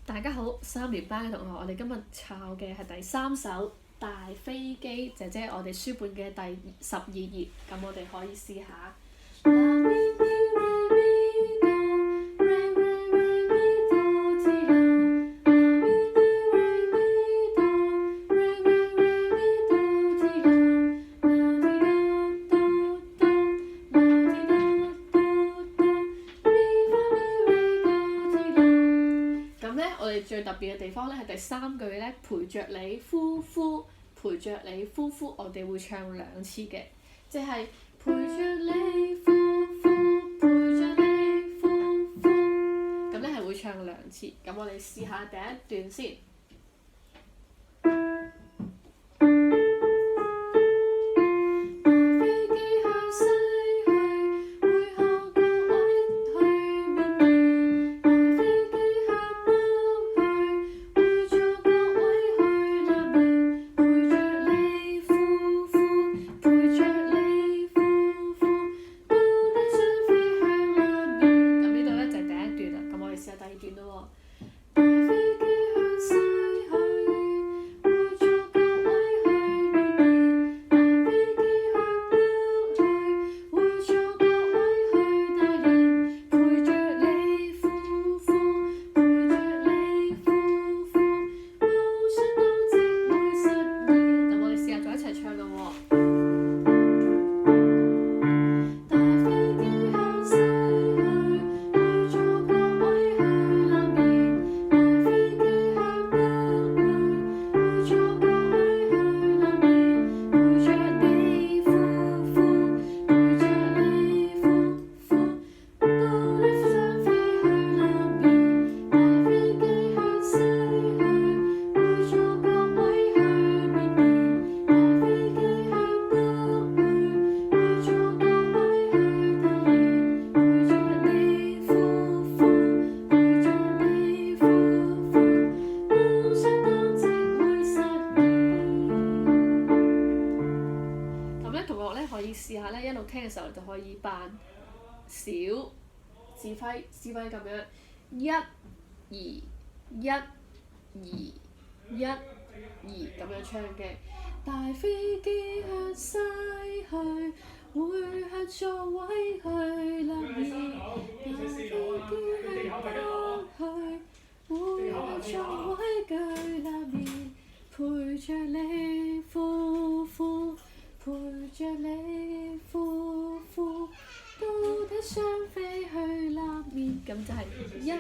大家好，3年班嘅同學，我哋今日抄嘅係第3首《大飛機》，姐姐我哋書本嘅第12頁，咁我哋可以試下。我哋最特別嘅地方咧係第3句咧，陪着你呼呼，陪着你呼呼，我哋會唱2次嘅，即係陪着你呼呼，陪着你呼呼，咁咧係會唱2次。咁我哋試下第一段先。可以試下咧，一路聽嘅時候就可以扮小指揮咁樣，1、2、1、2、1、2咁樣唱嘅。大飛機向西去，會向座位去立面。大飛機向北去，會向座位據立面。陪着你呼呼，陪着你呼呼，到底想飛去立面。咁就係1、2。